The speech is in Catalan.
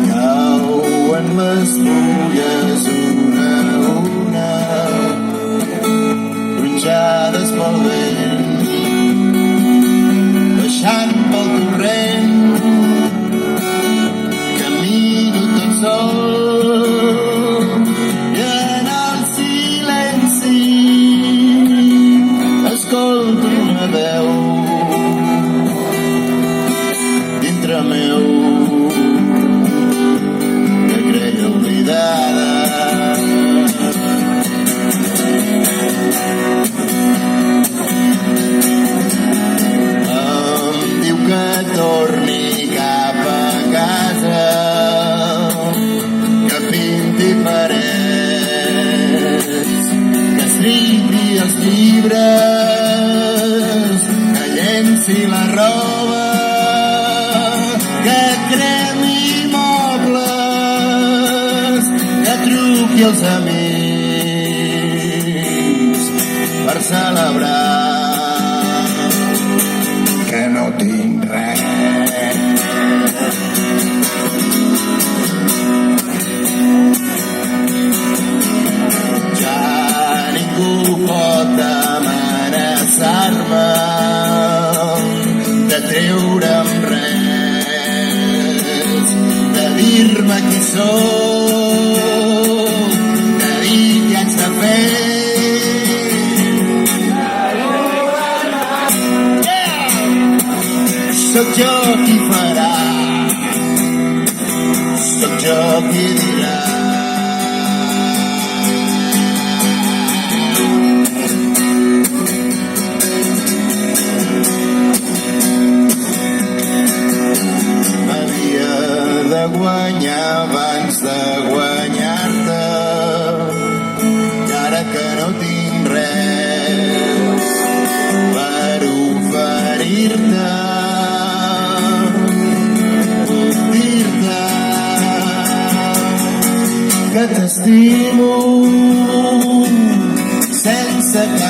Cauen les fulles una a una, gronxades pel vent, baixant pel torrent, camino tot sol i en el silenci escolto una veu dintre meu que creia oblidada. Em diu que torni cap a casa, que pinti parets, que escrigui els llibres, que llenci la roba, que cremi mobles, que truqui els amics per celebrar que no tinc res. Ja ningú pot amenaçar-me de treure'm res, de dir-me qui sóc, de dir què haig de fer. Sóc jo qui farà, sóc jo qui dirà. M'havia de guanyar abans de guanyar-te, i ara que no tinc res per oferir-te, puc dir-te que t'estimo sense cap